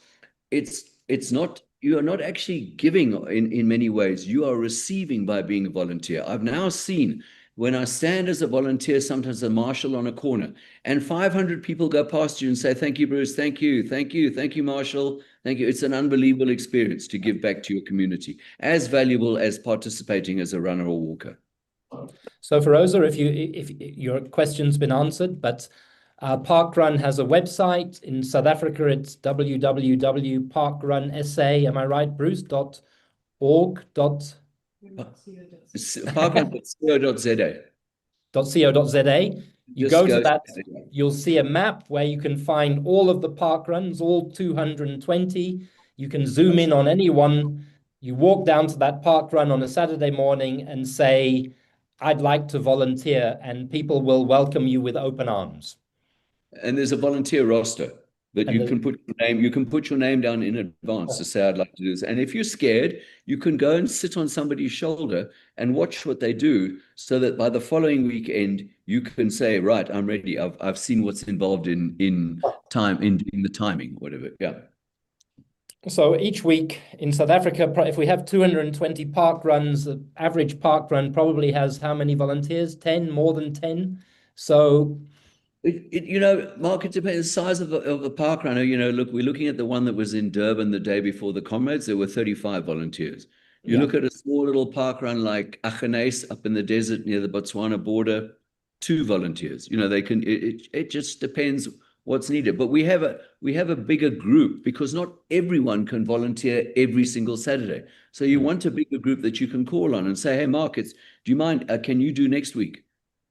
you are not actually giving in many ways. You are receiving by being a volunteer. I've now seen when I stand as a volunteer, sometimes a marshal on a corner, and 500 people go past you and say, "Thank you, Bruce. Thank you. Thank you. Thank you, Marshal. Thank you." It's an unbelievable experience to give back to your community, as valuable as participating as a runner or walker. So for Rosa, if your question's been answered, but Parkrun has a website. In South Africa, it's www.parkrunsa, am I right, Bruce, .org, Parkrun.co.za. You go to that, you'll see a map where you can find all of the park runs, all 220. You can zoom in on any one. You walk down to that park run on a Saturday morning and say, "I'd like to volunteer," and people will welcome you with open arms. And there's a volunteer roster that you can put your name. You can put your name down in advance to say, "I'd like to do this." And if you're scared, you can go and sit on somebody's shoulder and watch what they do, so that by the following weekend you can say, "Right, I'm ready. I've seen what's involved in time in the timing, whatever." Yeah. So each week in South Africa, if we have 220 park runs, the average park run probably has how many volunteers? 10, more than 10. So Mark, it depends the size of the park runner. Look, we're looking at the one that was in Durban the day before the Comrades. There were 35 volunteers. You look at a small little park run like Aggeneys up in the desert near the Botswana border, 2 volunteers. They can. It just depends what's needed. But we have a bigger group, because not everyone can volunteer every single Saturday. So you want a bigger group that you can call on and say, "Hey, Mark, do you mind? Can you do next week?"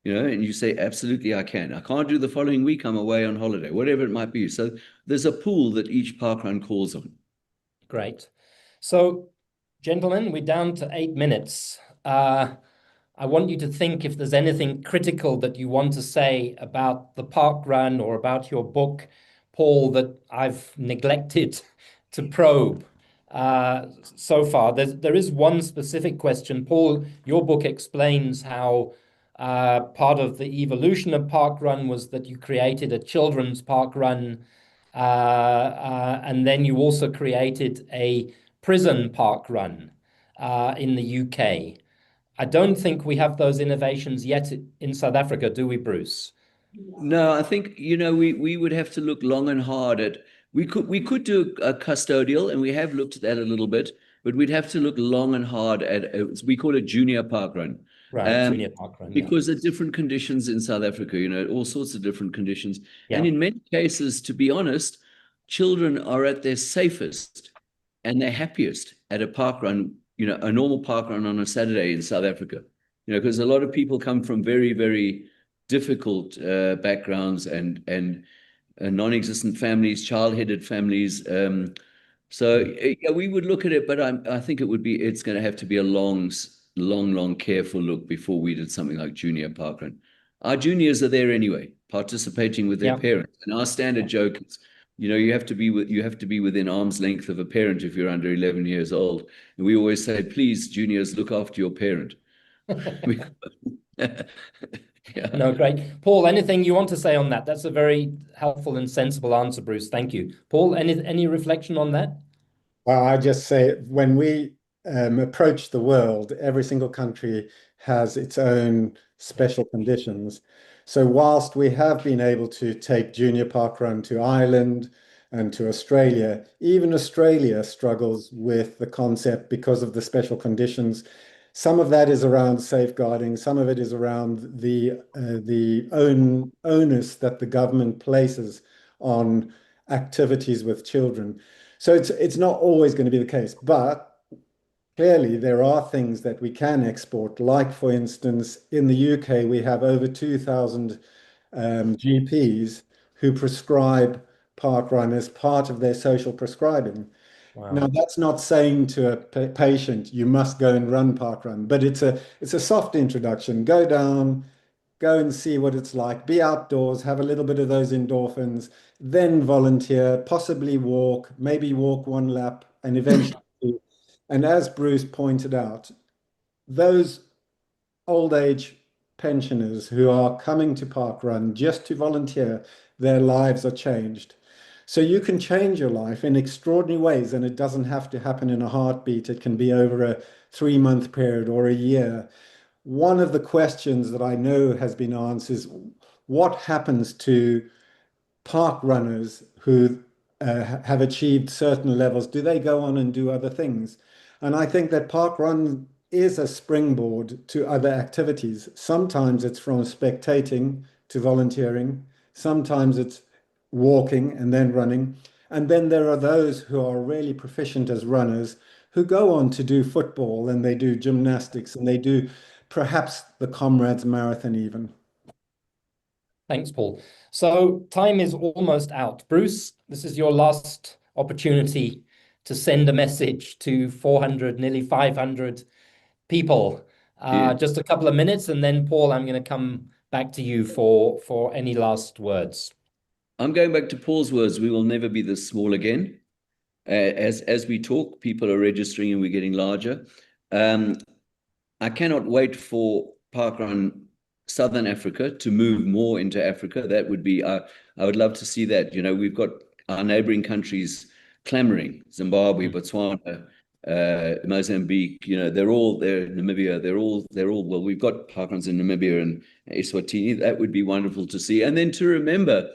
And you say, "Absolutely, I can. I can't do the following week. I'm away on holiday," whatever it might be. So there's a pool that each parkrun calls on. Great. So, gentlemen, we're down to 8 minutes. I want you to think if there's anything critical that you want to say about the parkrun or about your book, Paul, that I've neglected to probe so far. There is one specific question. Paul, your book explains how part of the evolution of parkrun was that you created a children's parkrun, and then you also created a prison parkrun in the UK. I don't think we have those innovations yet in South Africa, do we, Bruce? No, I think we would have to look long and hard at. We could do a custodial, and we have looked at that a little bit, but we'd have to look long and hard at. We call it junior parkrun. Right, junior parkrun, because of different conditions in South Africa, all sorts of different conditions. Yeah. And in many cases, to be honest, children are at their safest and their happiest at a parkrun, a normal parkrun on a Saturday in South Africa, because a lot of people come from very, very difficult backgrounds and non-existent families, child-headed families. So we would look at it, but I think it's going to have to be a long, careful look before we did something like junior parkrun. Our juniors are there anyway, participating with their parents. And our standard joke is, you have to be within arm's length of a parent if you're under 11 years old. And we always say, "Please, juniors, look after your parent." Yeah. No, great. Paul, anything you want to say on that? That's a very helpful and sensible answer, Bruce. Thank you. Paul, any reflection on that? Well, I just say when we approach the world, every single country has its own special conditions. So whilst we have been able to take junior parkrun to Ireland and to Australia, even Australia struggles with the concept because of the special conditions. Some of that is around safeguarding. Some of it is around the onus that the government places on activities with children. So it's not always going to be the case, but clearly there are things that we can export. Like, for instance, in the UK, we have over 2,000 GPs who prescribe parkrun as part of their social prescribing. Now, Wow. that's not saying to a patient, you must go and run parkrun, but it's a soft introduction. Go down, go and see what it's like. Be outdoors, have a little bit of those endorphins, then volunteer, possibly walk, maybe walk one lap, and eventually. And as Bruce pointed out, those old age pensioners who are coming to parkrun just to volunteer, their lives are changed. So you can change your life in extraordinary ways, and it doesn't have to happen in a heartbeat. It can be over a 3 month period or a year. One of the questions that I know has been answered is what happens to park runners who have achieved certain levels? Do they go on and do other things? And I think that park run is a springboard to other activities. Sometimes it's from spectating to volunteering. Sometimes it's walking and then running. And then there are those who are really proficient as runners who go on to do football and they do gymnastics and they do perhaps the Comrades Marathon even. Thanks, Paul. So time is almost out. Bruce, this is your last opportunity to send a message to 400, nearly 500 people. Yeah. Just a couple of minutes, and then Paul, I'm going to come back to you for any last words. I'm going back to Paul's words. We will never be this small again. As we talk, people are registering and we're getting larger. I cannot wait for Parkrun Southern Africa to move more into Africa. That would be, I would love to see that. You know, we've got our neighboring countries clamoring, Zimbabwe, Botswana, Mozambique, you know, they're all there, Namibia, well, we've got parkruns in Namibia and Eswatini. That would be wonderful to see. And then to remember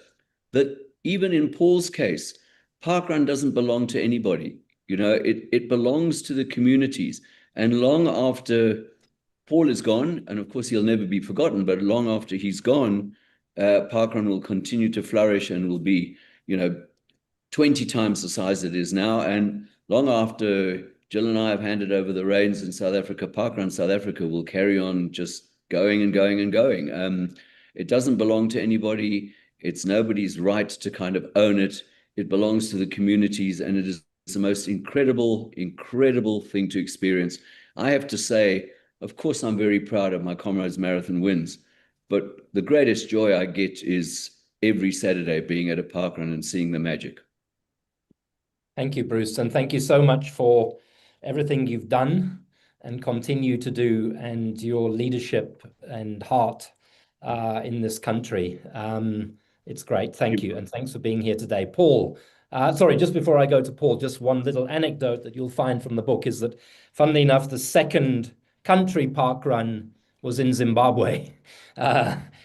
that even in Paul's case, parkrun doesn't belong to anybody. You know, it belongs to the communities. And long after Paul is gone, and of course he'll never be forgotten, but long after he's gone, parkrun will continue to flourish and will be, you know, 20 times the size it is now. And long after Jill and I have handed over the reins in South Africa, parkrun South Africa will carry on just going and going and going. It doesn't belong to anybody. It's nobody's right to kind of own it. It belongs to the communities, and it is the most incredible, incredible thing to experience. I have to say, of course, I'm very proud of my Comrades Marathon wins, but the greatest joy I get is every Saturday being at a parkrun and seeing the magic. Thank you, Bruce, and thank you so much for everything you've done and continue to do, and your leadership and heart in this country. It's great. Thank you. And thanks for being here today. Paul, sorry, just before I go to Paul, just one little anecdote that you'll find from the book is that, funnily enough, the second country park run was in Zimbabwe,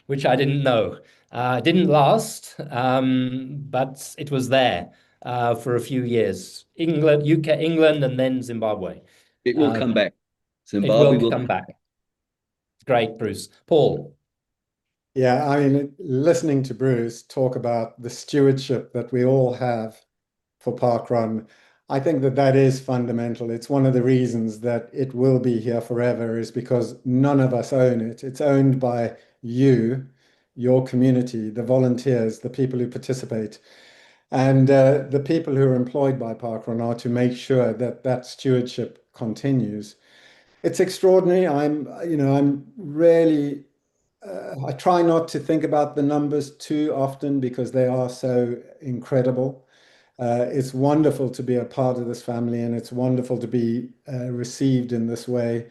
which I didn't know. It didn't last, but it was there for a few years. England, UK, England, and then Zimbabwe. It will come back. It Zimbabwe will will come back. Great, Bruce. Paul. Yeah, I mean, listening to Bruce talk about the stewardship that we all have for parkrun, I think that that is fundamental. It's one of the reasons that it will be here forever is because none of us own it. It's owned by you, your community, the volunteers, the people who participate. And the people who are employed by parkrun are to make sure that that stewardship continues. It's extraordinary. I'm really I try not to think about the numbers too often because they are so incredible. It's wonderful to be a part of this family, and it's wonderful to be received in this way.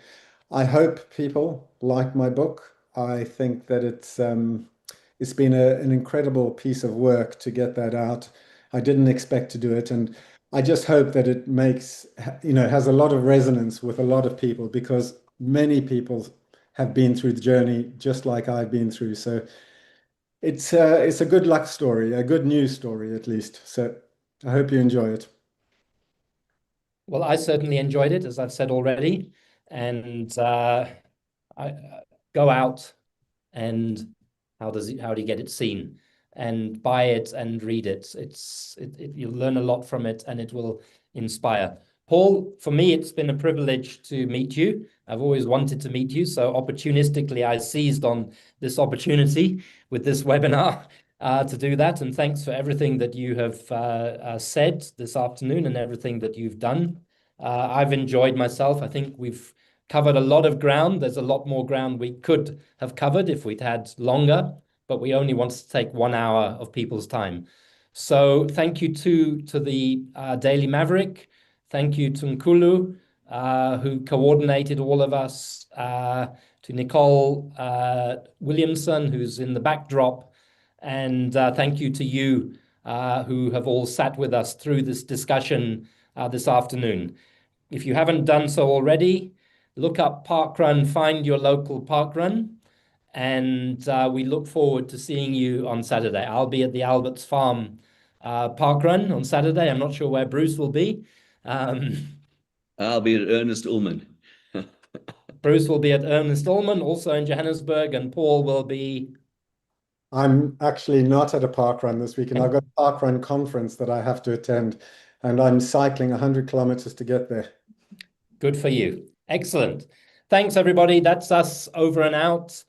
I hope people like my book. I think that it's been an incredible piece of work to get that out. I didn't expect to do it, and I just hope that it makes, has a lot of resonance with a lot of people because many people have been through the journey just like I've been through. So it's a good luck story, a good news story at least. So I hope you enjoy it. Well, I certainly enjoyed it, as I've said already. And go out and how do you get it seen? And buy it and read it. You'll learn a lot from it, and it will inspire. Paul, for me, it's been a privilege to meet you. I've always wanted to meet you, so opportunistically, I seized on this opportunity with this webinar. to do that. And thanks for everything that you have said this afternoon and everything that you've done. I've enjoyed myself. I think we've covered a lot of ground. There's a lot more ground we could have covered if we'd had longer, but we only wanted to take 1 hour of people's time. So thank you to the Daily Maverick. Thank you to Nkulu, who coordinated all of us, to Nicole Williamson, who's in the backdrop, and thank you to you who have all sat with us through this discussion this afternoon. If you haven't done so already, look up Parkrun, find your local parkrun, and we look forward to seeing you on Saturday. I'll be at the Albert's Farm parkrun on Saturday. I'm not sure where Bruce will be. I'll be at Ernest Ullman. Bruce will be at Ernest Ullman, also in Johannesburg, and Paul will be. I'm actually not at a parkrun this weekend. I've got a parkrun conference that I have to attend, and I'm cycling 100 kilometers to get there. Good for you. Excellent. Thanks, everybody. That's us over and out.